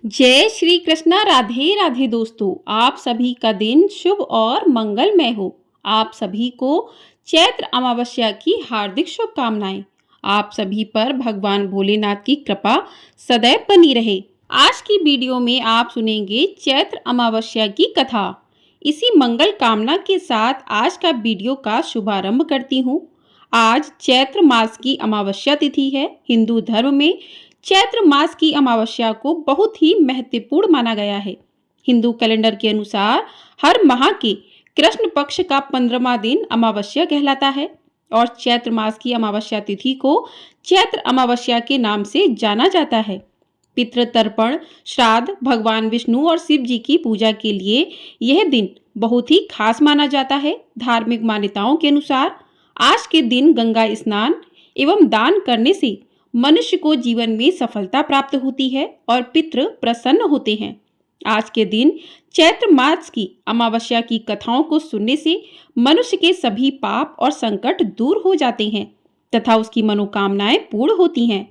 जय श्री कृष्णा। राधे राधे दोस्तों, आप सभी का दिन शुभ और मंगलमय हो। आप सभी को चैत्र अमावस्या की हार्दिक शुभकामनाएं। आप सभी पर भगवान भोलेनाथ की कृपा सदैव बनी रहे। आज की वीडियो में आप सुनेंगे चैत्र अमावस्या की कथा। इसी मंगल कामना के साथ आज का वीडियो का शुभारंभ करती हूँ। आज चैत्र मास की अमावस्या तिथि है। हिंदू धर्म में चैत्र मास की अमावस्या को बहुत ही महत्वपूर्ण माना गया है। हिंदू कैलेंडर के अनुसार हर माह के कृष्ण पक्ष का 15वां दिन अमावस्या कहलाता है और चैत्र मास की अमावस्या तिथि को चैत्र अमावस्या के नाम से जाना जाता है। पितृ तर्पण, श्राद्ध, भगवान विष्णु और शिव जी की पूजा के लिए यह दिन बहुत ही खास माना जाता है। धार्मिक मान्यताओं के अनुसार आज के दिन गंगा स्नान एवं दान करने से मनुष्य को जीवन में सफलता प्राप्त होती है और पितृ प्रसन्न होते हैं। आज के दिन चैत्र मास की अमावस्या की कथाओं को सुनने से मनुष्य के सभी पाप और संकट दूर हो जाते हैं तथा उसकी मनोकामनाएं पूर्ण होती हैं।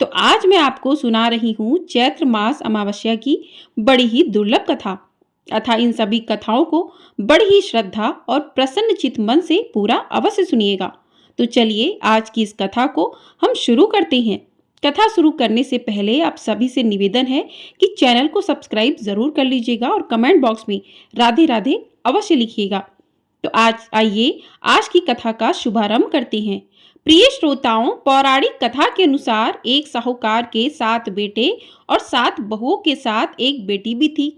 तो आज मैं आपको सुना रही हूँ चैत्र मास अमावस्या की बड़ी ही दुर्लभ कथा। अतः इन सभी कथाओं को बड़ी ही श्रद्धा और प्रसन्न चित्त मन से पूरा अवश्य सुनिएगा। तो चलिए आज की इस कथा को हम शुरू करते हैं। कथा शुरू करने से पहले आप सभी से निवेदन है कि चैनल को सब्सक्राइब जरूर कर लीजिएगा और कमेंट बॉक्स में राधे राधे अवश्य लिखिएगा। तो आज आइए आज की कथा का शुभारंभ करते हैं। प्रिय श्रोताओं, पौराणिक कथा के अनुसार एक साहूकार के 7 बेटे और 7 बहुओं के साथ एक बेटी भी थी।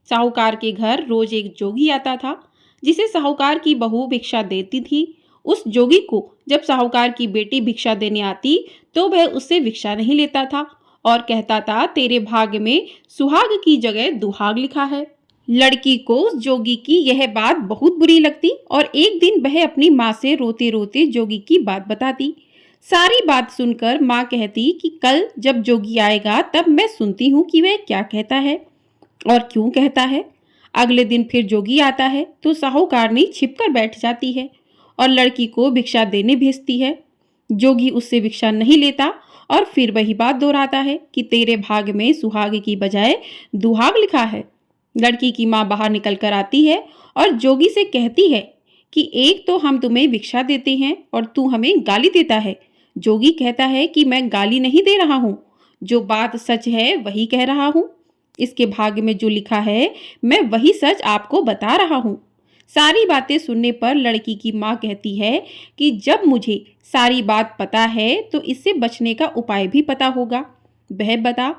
साहूकार के घर रोज एक जोगी आता था जिसे साहूकार की बहू भिक्षा देती थी। उस जोगी को जब साहूकार की बेटी भिक्षा देने आती तो वह उससे भिक्षा नहीं लेता था और कहता था, तेरे भाग्य में सुहाग की जगह दुहाग लिखा है। लड़की को उस जोगी की यह बात बहुत बुरी लगती और एक दिन वह अपनी माँ से रोते रोते जोगी की बात बताती। सारी बात सुनकर माँ कहती कि कल जब जोगी आएगा तब मैं सुनती हूँ कि वह क्या कहता है और क्यों कहता है। अगले दिन फिर जोगी आता है तो साहूकारनी छिपकर बैठ जाती है और लड़की को भिक्षा देने भेजती है। जोगी उससे भिक्षा नहीं लेता और फिर वही बात दोहराता है कि तेरे भाग्य में सुहाग की बजाय दुहाग लिखा है। लड़की की माँ बाहर निकल कर आती है और जोगी से कहती है कि एक तो हम तुम्हें भिक्षा देते हैं और तू हमें गाली देता है। जोगी कहता है कि मैं गाली नहीं दे रहा हूँ, जो बात सच है वही कह रहा हूँ। इसके भाग्य में जो लिखा है मैं वही सच आपको बता रहा हूँ। सारी बातें सुनने पर लड़की की माँ कहती है कि जब मुझे सारी बात पता है तो इससे बचने का उपाय भी पता होगा, वह बता।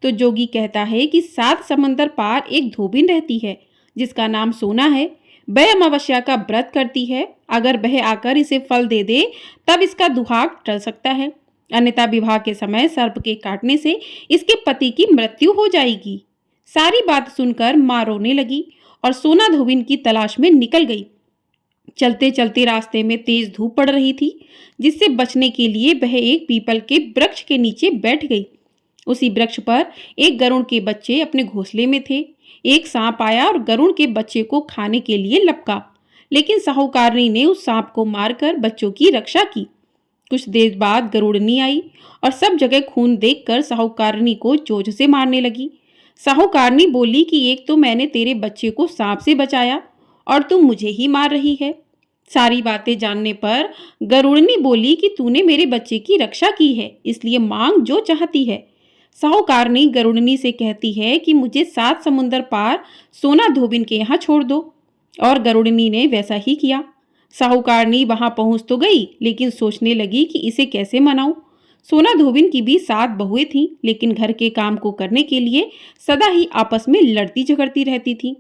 तो जोगी कहता है कि 7 समंदर पार एक धोबिन रहती है जिसका नाम सोना है। वह अमावस्या का व्रत करती है। अगर वह आकर इसे फल दे दे तब इसका दुहाग टल सकता है, अन्यथा विवाह के समय सर्प के काटने से इसके पति की मृत्यु हो जाएगी। सारी बात सुनकर माँ रोने लगी और सोना धोबिन की तलाश में निकल गई। चलते चलते रास्ते में तेज धूप पड़ रही थी जिससे बचने के लिए वह एक पीपल के वृक्ष के नीचे बैठ गई। उसी वृक्ष पर एक गरुड़ के बच्चे अपने घोंसले में थे। एक सांप आया और गरुड़ के बच्चे को खाने के लिए लपका, लेकिन साहूकारनी ने उस सांप को मारकर बच्चों की रक्षा की। कुछ देर बाद गरुड़नी आई और सब जगह खून देखकर साहूकारनी को चोंच से मारने लगी। साहूकारनी बोली कि एक तो मैंने तेरे बच्चे को सांप से बचाया और तुम मुझे ही मार रही है। सारी बातें जानने पर गरुड़नी बोली कि तूने मेरे बच्चे की रक्षा की है, इसलिए मांग जो चाहती है। साहूकारनी गरुड़नी से कहती है कि मुझे 7 समुंदर पार सोना धोबिन के यहाँ छोड़ दो और गरुड़नी ने वैसा ही किया। साहूकारनी वहां पहुंच तो गई लेकिन सोचने लगी कि इसे कैसे मनाऊं। सोना धोबिन की भी 7 बहुएं थीं, लेकिन घर के काम को करने के लिए सदा ही आपस में लड़ती झगड़ती रहती थीं।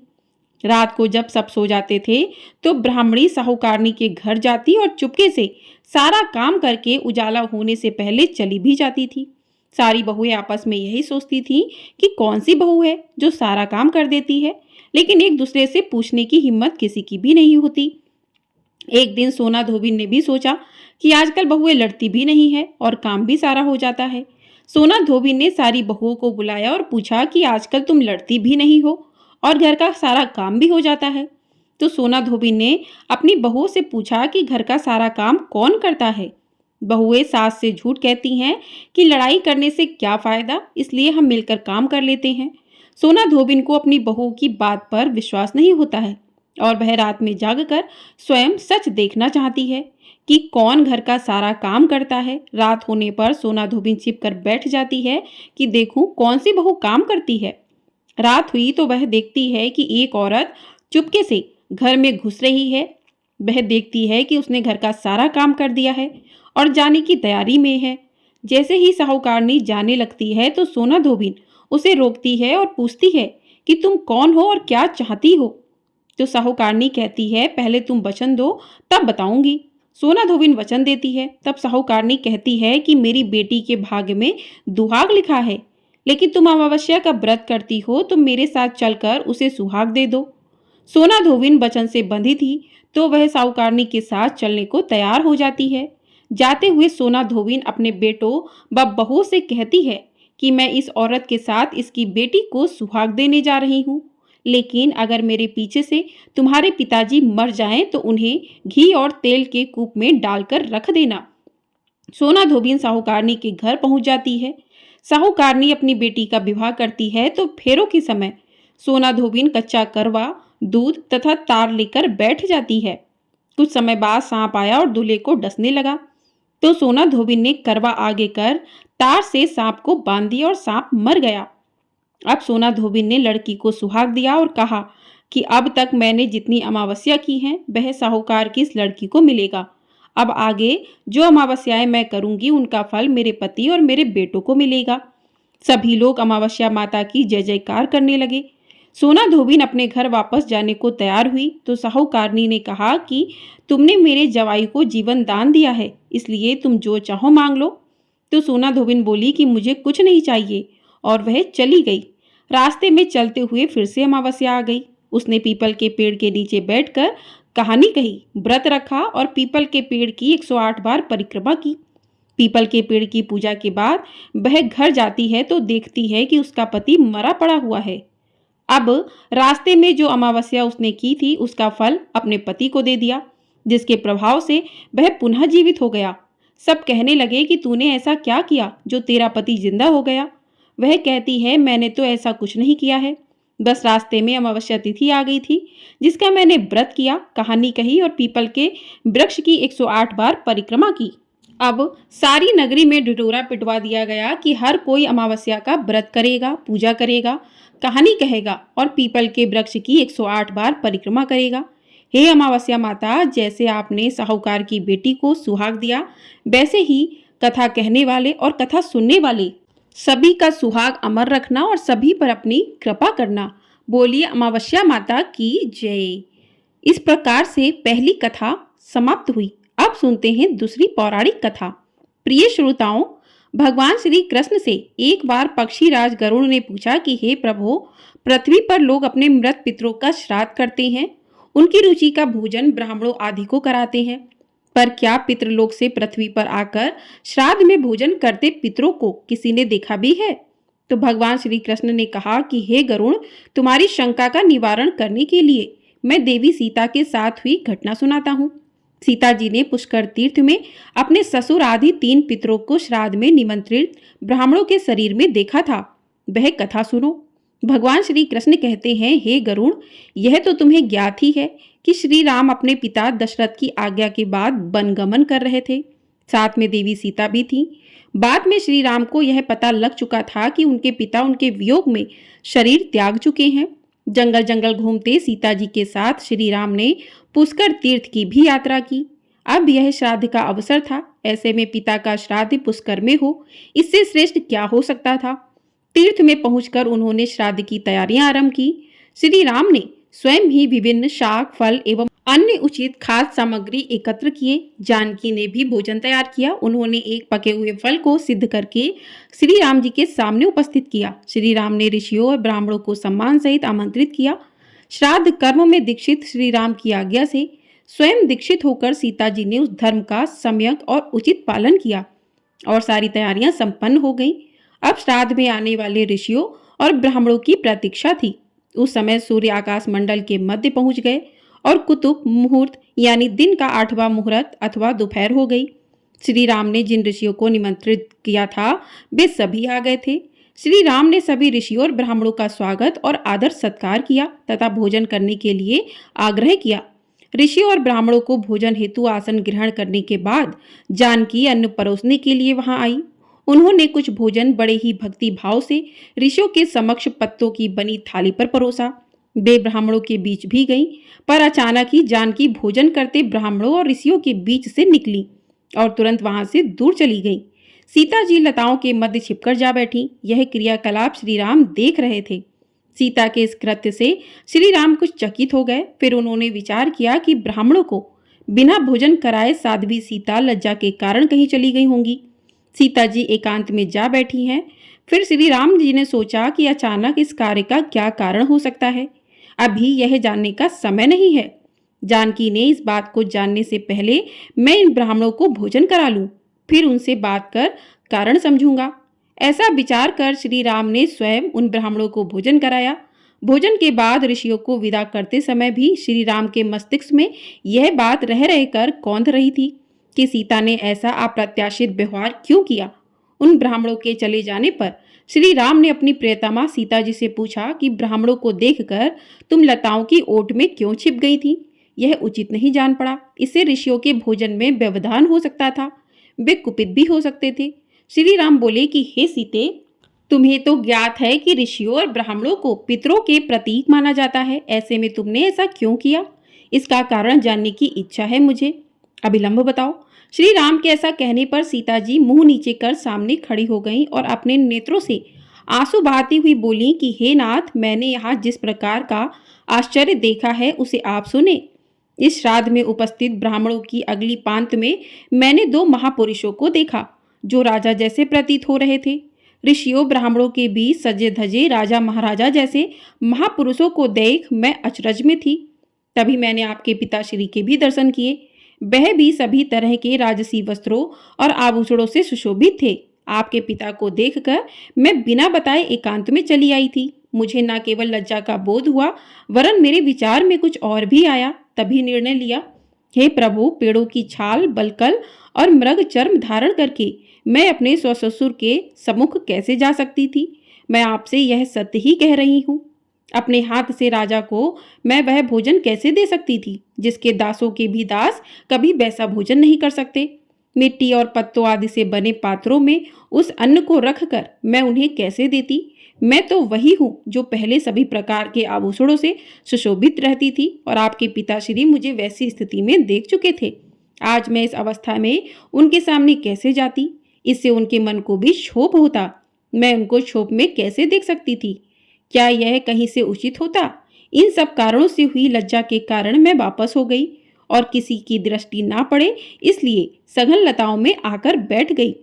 रात को जब सब सो जाते थे तो ब्राह्मणी साहूकारनी के घर जाती और चुपके से सारा काम करके उजाला होने से पहले चली भी जाती थी। सारी बहुएं आपस में यही सोचती थीं कि कौन सी बहू है जो सारा काम कर देती है, लेकिन एक दूसरे से पूछने की हिम्मत किसी की भी नहीं होती। एक दिन सोना धोबिन ने भी सोचा कि आजकल बहुएं लड़ती भी नहीं है और काम भी सारा हो जाता है। सोना धोबिन ने सारी बहुओं को बुलाया और पूछा कि आजकल तुम लड़ती भी नहीं हो और घर का सारा काम भी हो जाता है। तो सोना धोबिन ने अपनी बहुओं से पूछा कि घर का सारा काम कौन करता है। बहुएं सास से झूठ कहती हैं कि लड़ाई करने से क्या फायदा, इसलिए हम मिलकर काम कर लेते हैं। सोना धोबिन को अपनी बहू की बात पर विश्वास नहीं होता है और वह रात में जागकर स्वयं सच देखना चाहती है कि कौन घर का सारा काम करता है। रात होने पर सोना धोबिन छिपकर बैठ जाती है कि देखूं कौन सी बहू काम करती है। रात हुई तो वह देखती है कि एक औरत चुपके से घर में घुस रही है। वह देखती है कि उसने घर का सारा काम कर दिया है और जाने की तैयारी में है। जैसे ही साहूकारनी जाने लगती है तो सोना धोबिन उसे रोकती है और पूछती है कि तुम कौन हो और क्या चाहती हो। तो साहूकारनी कहती है, पहले तुम वचन दो तब बताऊंगी। सोना धोबिन वचन देती है। तब साहूकारनी कहती है कि मेरी बेटी के भाग्य में दुहाग लिखा है, लेकिन तुम अमावस्या का व्रत करती हो तो मेरे साथ चलकर उसे सुहाग दे दो। सोना धोबिन वचन से बंधी थी तो वह साहूकारनी के साथ चलने को तैयार हो जाती है। जाते हुए सोना धोबिन अपने बेटों व बहू से कहती है कि मैं इस औरत के साथ इसकी बेटी को सुहाग देने जा रही हूँ, लेकिन अगर मेरे पीछे से तुम्हारे पिताजी मर जाएं तो उन्हें घी और तेल के कूप में डालकर रख देना। सोना धोबिन साहूकारनी के घर पहुंच जाती है। साहूकारनी अपनी बेटी का विवाह करती है तो फेरों के समय सोना धोबिन कच्चा करवा, दूध तथा तार लेकर बैठ जाती है। कुछ समय बाद सांप आया और दूल्हे को डसने लगा तो सोना धोबिन ने करवा आगे कर तार से सांप को बांध दिया और सांप मर गया। अब सोना धोबिन ने लड़की को सुहाग दिया और कहा कि अब तक मैंने जितनी अमावस्या की हैं वह साहूकार की इस लड़की को मिलेगा। अब आगे जो अमावस्याएं मैं करूंगी उनका फल मेरे पति और मेरे बेटों को मिलेगा। सभी लोग अमावस्या माता की जय जयकार करने लगे। सोना धोबिन अपने घर वापस जाने को तैयार हुई तो साहूकारनी ने कहा कि तुमने मेरे जवाई को जीवन दान दिया है, इसलिए तुम जो चाहो मांग लो। तो सोना धोबिन बोली कि मुझे कुछ नहीं चाहिए और वह चली गई। रास्ते में चलते हुए फिर से अमावस्या आ गई। उसने पीपल के पेड़ के नीचे बैठकर कहानी कही, व्रत रखा और पीपल के पेड़ की 108 बार परिक्रमा की। पीपल के पेड़ की पूजा के बाद वह घर जाती है तो देखती है कि उसका पति मरा पड़ा हुआ है। अब रास्ते में जो अमावस्या उसने की थी उसका फल अपने पति को दे दिया, जिसके प्रभाव से वह पुनः जीवित हो गया। सब कहने लगे कि तूने ऐसा क्या किया जो तेरा पति जिंदा हो गया। वह कहती है, मैंने तो ऐसा कुछ नहीं किया है, बस रास्ते में अमावस्या तिथि आ गई थी जिसका मैंने व्रत किया, कहानी कही और पीपल के वृक्ष की 108 बार परिक्रमा की। अब सारी नगरी में ढिढोरा पिटवा दिया गया कि हर कोई अमावस्या का व्रत करेगा, पूजा करेगा, कहानी कहेगा और पीपल के वृक्ष की 108 बार परिक्रमा करेगा। हे अमावस्या माता, जैसे आपने साहूकार की बेटी को सुहाग दिया, वैसे ही कथा कहने वाले और कथा सुनने वाले सभी का सुहाग अमर रखना और सभी पर अपनी कृपा करना। बोलिए अमावस्या माता की जय। इस प्रकार से पहली कथा समाप्त हुई। अब सुनते हैं दूसरी पौराणिक कथा। प्रिय श्रोताओं, भगवान श्री कृष्ण से एक बार पक्षीराज गरुड़ ने पूछा कि हे प्रभु, पृथ्वी पर लोग अपने मृत पितरों का श्राद्ध करते हैं, उनकी रुचि का भोजन ब्राह्मणों आदि को कराते हैं, पर क्या पितृलोक से पृथ्वी पर आकर श्राद्ध में भोजन करते पितरों को किसी ने देखा भी है? तो भगवान श्री कृष्ण ने कहा कि हे गरुड़, तुम्हारी शंका का निवारण करने के लिए मैं देवी सीता के साथ हुई घटना सुनाता हूँ। सीता जी ने पुष्कर तीर्थ में अपने ससुर आदि 3 पितरों को श्राद्ध में निमंत्रित ब्राह्मणों के शरीर में देखा था। वह कथा सुनो। भगवान श्री कृष्ण कहते हैं, हे गरुड़, यह तो तुम्हें ज्ञात ही है कि श्री राम अपने पिता दशरथ की आज्ञा के बाद वनगमन कर रहे थे। साथ में देवी सीता भी थी। बाद में श्री राम को यह पता लग चुका था कि उनके पिता उनके वियोग में शरीर त्याग चुके हैं। जंगल जंगल घूमते सीता जी के साथ श्री राम ने पुष्कर तीर्थ की भी यात्रा की। अब यह श्राद्ध का अवसर था। ऐसे में पिता का श्राद्ध पुष्कर में हो, इससे श्रेष्ठ क्या हो सकता था। तीर्थ में पहुंचकर उन्होंने श्राद्ध की तैयारियां आरंभ की। श्री राम ने स्वयं ही विभिन्न शाक, फल एवं अन्य उचित खाद्य सामग्री एकत्र किए। जानकी ने भी भोजन तैयार किया। उन्होंने एक पके हुए फल को सिद्ध करके श्री राम जी के सामने उपस्थित किया। श्री राम ने ऋषियों और ब्राह्मणों को सम्मान सहित आमंत्रित किया। श्राद्ध कर्म में दीक्षित श्री राम की आज्ञा से स्वयं दीक्षित होकर सीता जी ने उस धर्म का सम्यक और उचित पालन किया और सारी तैयारियां संपन्न हो गईं। अब श्राद्ध में आने वाले ऋषियों और ब्राह्मणों की प्रतीक्षा थी। उस समय सूर्य आकाश मंडल के मध्य पहुंच गए और कुतुब मुहूर्त यानी दिन का 8वां मुहूर्त अथवा दोपहर हो गई। श्री राम ने जिन ऋषियों को निमंत्रित किया था वे सभी आ गए थे। श्री राम ने सभी ऋषियों और ब्राह्मणों का स्वागत और आदर सत्कार किया तथा भोजन करने के लिए आग्रह किया। ऋषियों और ब्राह्मणों को भोजन हेतु आसन ग्रहण करने के बाद जानकी अन्न परोसने के लिए वहां आई। उन्होंने कुछ भोजन बड़े ही भक्ति भाव से ऋषियों के समक्ष पत्तों की बनी थाली पर परोसा। वे ब्राह्मणों के बीच भी गईं, पर अचानक ही जानकी भोजन करते ब्राह्मणों और ऋषियों के बीच से निकली और तुरंत वहां से दूर चली गईं। सीता जी लताओं के मध्य छिपकर जा बैठी। यह क्रियाकलाप श्री राम देख रहे थे। सीता के इस कृत्य से श्री राम कुछ चकित हो गए। फिर उन्होंने विचार किया कि ब्राह्मणों को बिना भोजन कराए साध्वी सीता लज्जा के कारण कहीं चली गई होंगी। सीता जी एकांत में जा बैठी हैं। फिर श्री राम जी ने सोचा कि अचानक इस कार्य का क्या कारण हो सकता है। अभी यह जानने का समय नहीं है। जानकी ने इस बात को जानने से पहले मैं इन ब्राह्मणों को भोजन करा लूं, फिर उनसे बात कर कारण समझूंगा। ऐसा विचार कर श्री राम ने स्वयं उन ब्राह्मणों को भोजन कराया। भोजन के बाद ऋषियों को विदा करते समय भी श्री राम के मस्तिष्क में यह बात रह रहकर कौंध रही थी कि सीता ने ऐसा अप्रत्याशित व्यवहार क्यों किया। उन ब्राह्मणों के चले जाने पर श्री राम ने अपनी प्रियतमा सीता जी से पूछा कि ब्राह्मणों को देखकर तुम लताओं की ओट में क्यों छिप गई थी। यह उचित नहीं जान पड़ा। इससे ऋषियों के भोजन में व्यवधान हो सकता था। वे कुपित भी हो सकते थे। श्री राम बोले कि हे सीते, तुम्हें तो ज्ञात है कि ऋषियों और ब्राह्मणों को पितरों के प्रतीक माना जाता है। ऐसे में तुमने ऐसा क्यों किया? इसका कारण जानने की इच्छा है मुझे। अविलंब बताओ। श्री राम के ऐसा कहने पर सीता जी मुंह नीचे कर सामने खड़ी हो गईं और अपने नेत्रों से आंसू बहाती हुई बोली कि हे नाथ, मैंने यहाँ जिस प्रकार का आश्चर्य देखा है उसे आप सुने। इस श्राद्ध में उपस्थित ब्राह्मणों की अगली पांत में मैंने दो महापुरुषों को देखा जो राजा जैसे प्रतीत हो रहे थे। ऋषियों ब्राह्मणों के बीच सजे धजे राजा महाराजा जैसे महापुरुषों को देख मैं अचरज में थी। तभी मैंने आपके पिताश्री के भी दर्शन किए। वह भी सभी तरह के राजसी वस्त्रों और आभूषणों से सुशोभित थे। आपके पिता को देखकर मैं बिना बताए एकांत में चली आई थी। मुझे न केवल लज्जा का बोध हुआ वरन मेरे विचार में कुछ और भी आया। तभी निर्णय लिया, हे प्रभु, पेड़ों की छाल, बलकल और मृग चर्म धारण करके मैं अपने ससुर के सम्मुख कैसे जा सकती थी। मैं आपसे यह सत्य ही कह रही हूँ। अपने हाथ से राजा को मैं वह भोजन कैसे दे सकती थी जिसके दासों के भी दास कभी वैसा भोजन नहीं कर सकते। मिट्टी और पत्तों आदि से बने पात्रों में उस अन्न को रखकर मैं उन्हें कैसे देती। मैं तो वही हूँ जो पहले सभी प्रकार के आभूषणों से सुशोभित रहती थी और आपके पिताश्री मुझे वैसी स्थिति में देख चुके थे। आज मैं इस अवस्था में उनके सामने कैसे जाती। इससे उनके मन को भी क्षोभ होता। मैं उनको क्षोभ में कैसे देख सकती थी। क्या यह कहीं से उचित होता? इन सब कारणों से हुई लज्जा के कारण मैं वापस हो गई और किसी की दृष्टि ना पड़े इसलिए सघन लताओं में आकर बैठ गई।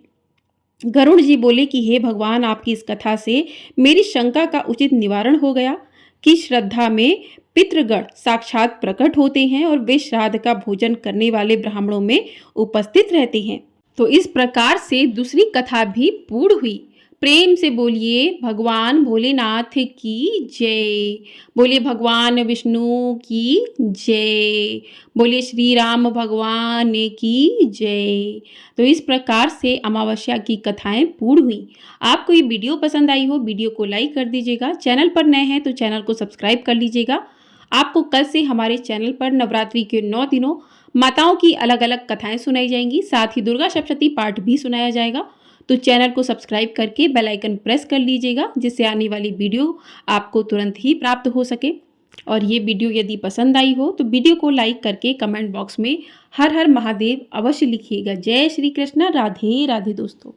गरुड़ जी बोले कि हे भगवान, आपकी इस कथा से मेरी शंका का उचित निवारण हो गया कि श्रद्धा में पितृगण साक्षात प्रकट होते हैं और वे श्राद्ध का भोजन करने वाले ब्राह्मणों में उपस्थित रहते हैं। तो इस प्रकार से दूसरी कथा भी पूर्ण हुई। प्रेम से बोलिए भगवान भोलेनाथ की जय। बोलिए भगवान विष्णु की जय। बोलिए श्री राम भगवान की जय। तो इस प्रकार से अमावस्या की कथाएं पूर्ण हुई। आपको ये वीडियो पसंद आई हो, वीडियो को लाइक कर दीजिएगा। चैनल पर नए हैं तो चैनल को सब्सक्राइब कर लीजिएगा। आपको कल से हमारे चैनल पर नवरात्रि के 9 दिनों माताओं की अलग अलग कथाएं सुनाई जाएंगी। साथ ही दुर्गा सप्तशती पाठ भी सुनाया जाएगा। तो चैनल को सब्सक्राइब करके बेल आइकन प्रेस कर लीजिएगा जिससे आने वाली वीडियो आपको तुरंत ही प्राप्त हो सके। और ये वीडियो यदि पसंद आई हो तो वीडियो को लाइक करके कमेंट बॉक्स में हर हर महादेव अवश्य लिखिएगा। जय श्री कृष्ण। राधे राधे दोस्तों।